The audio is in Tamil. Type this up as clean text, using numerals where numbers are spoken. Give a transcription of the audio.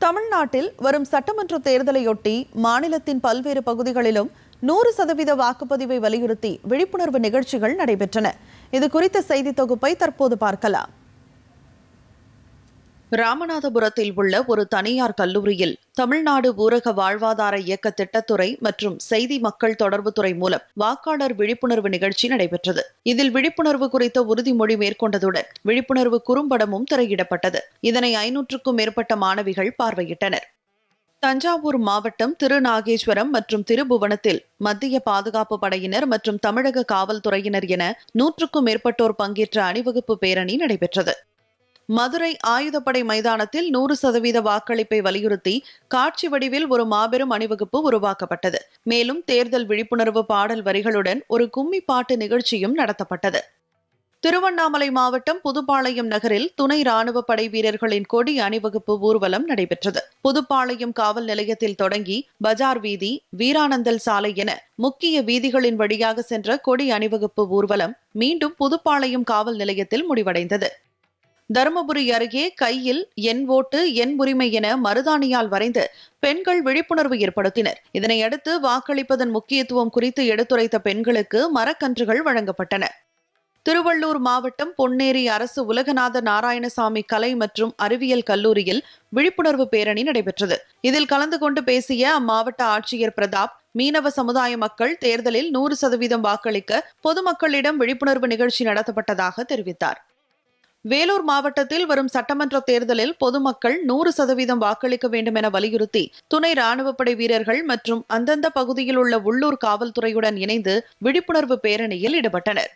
தமிழ்நாட்டில் வரும் சட்டமன்ற தேர்தலையொட்டி மாநிலத்தின் பல்வேறு பகுதிகளிலும் 100% வாக்குப்பதிவை வலியுறுத்தி விழிப்புணர்வு நிகழ்ச்சிகள் நடைபெற்றன. இது குறித்த செய்தி தொகுப்பை தற்போது பார்க்கலாம். ராமநாதபுரத்தில் உள்ள ஒரு தனியார் கல்லூரியில் தமிழ்நாடு ஊரக வாழ்வாதார இயக்க திட்டத்துறை மற்றும் செய்தி மக்கள் தொடர்புத்துறை மூலம் வாக்காளர் விழிப்புணர்வு நிகழ்ச்சி நடைபெற்றது. இதில் விழிப்புணர்வு குறித்த உறுதிமொழி மேற்கொண்டதுடன் விழிப்புணர்வு குறும்படமும் திரையிடப்பட்டது. இதனை 500க்கும் மேற்பட்ட மாணவிகள் பார்வையிட்டனர். தஞ்சாவூர் மாவட்டம் திருநாகேஸ்வரம் மற்றும் திருபுவனத்தில் மத்திய பாதுகாப்பு படையினர் மற்றும் தமிழக காவல்துறையினர் என 100க்கும் மேற்பட்டோர் பங்கேற்ற அணிவகுப்பு பேரணி நடைபெற்றது. மதுரை ஆயுதப்படை மைதானத்தில் 100% வாக்களிப்பை வலியுறுத்தி காட்சி வடிவில் ஒரு மாபெரும் அணிவகுப்பு உருவாக்கப்பட்டது. மேலும் தேர்தல் விழிப்புணர்வு பாடல் வரிகளுடன் ஒரு கும்மி பாட்டு நிகழ்ச்சியும் நடத்தப்பட்டது. திருவண்ணாமலை மாவட்டம் புதுப்பாளையம் நகரில் துணை ராணுவ படை வீரர்களின் கொடி அணிவகுப்பு ஊர்வலம் நடைபெற்றது. புதுப்பாளையம் காவல் நிலையத்தில் தொடங்கி பஜார் வீதி, வீரானந்தல் சாலை என முக்கிய வீதிகளின் வழியாக சென்ற கொடி அணிவகுப்பு ஊர்வலம் மீண்டும் புதுப்பாளையம் காவல் நிலையத்தில் முடிவடைந்தது. தருமபுரி அருகே கையில் என் ஓட்டு என் உரிமை என மருதாணியால் வரைந்து பெண்கள் விழிப்புணர்வு ஏற்படுத்தினர். இதனையடுத்து வாக்களிப்பதன் முக்கியத்துவம் குறித்து எடுத்துரைத்த பெண்களுக்கு மரக்கன்றுகள் வழங்கப்பட்டன. திருவள்ளூர் மாவட்டம் பொன்னேரி அரசு உலகநாத நாராயணசாமி கலை மற்றும் அறிவியல் கல்லூரியில் விழிப்புணர்வு பேரணி நடைபெற்றது. இதில் கலந்து கொண்டு பேசிய அம்மாவட்ட ஆட்சியர் பிரதாப், மீனவ சமுதாய மக்கள் தேர்தலில் 100% வாக்களிக்க பொதுமக்களிடம் விழிப்புணர்வு நிகழ்ச்சி நடத்தப்பட்டதாக தெரிவித்தார். வேலூர் மாவட்டத்தில் வரும் சட்டமன்ற தேர்தலில் பொதுமக்கள் 100% வாக்களிக்க வேண்டும் என வலியுறுத்தி துணை ராணுவப்படை வீரர்கள் மற்றும் அந்தந்த பகுதியில் உள்ள உள்ளூர் காவல்துறையுடன் இணைந்து விழிப்புணர்வு பேரணியில் ஈடுபட்டனர்.